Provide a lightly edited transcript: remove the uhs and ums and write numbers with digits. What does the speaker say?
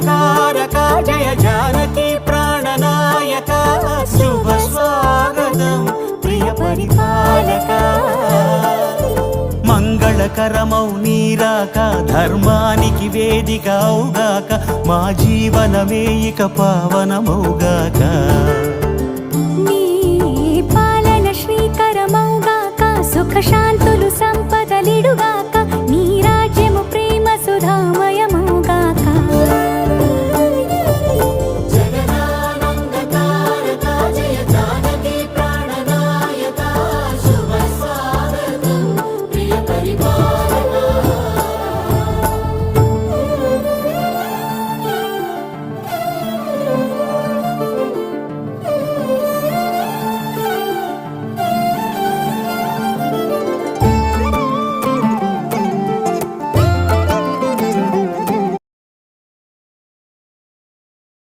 మంగళకారక జయ జానకి ప్రాణనాయక శుభ స్వాగతం ప్రియ పరిపాలక మంగళకరమౌ నీరాక ధర్మానికి వేదిక అవుగాక మా జీవనమే ఇక పావనమౌగాక నీ పాలన శ్రీకరమౌగాక సుఖ శాంతులు సంపదలిడుగా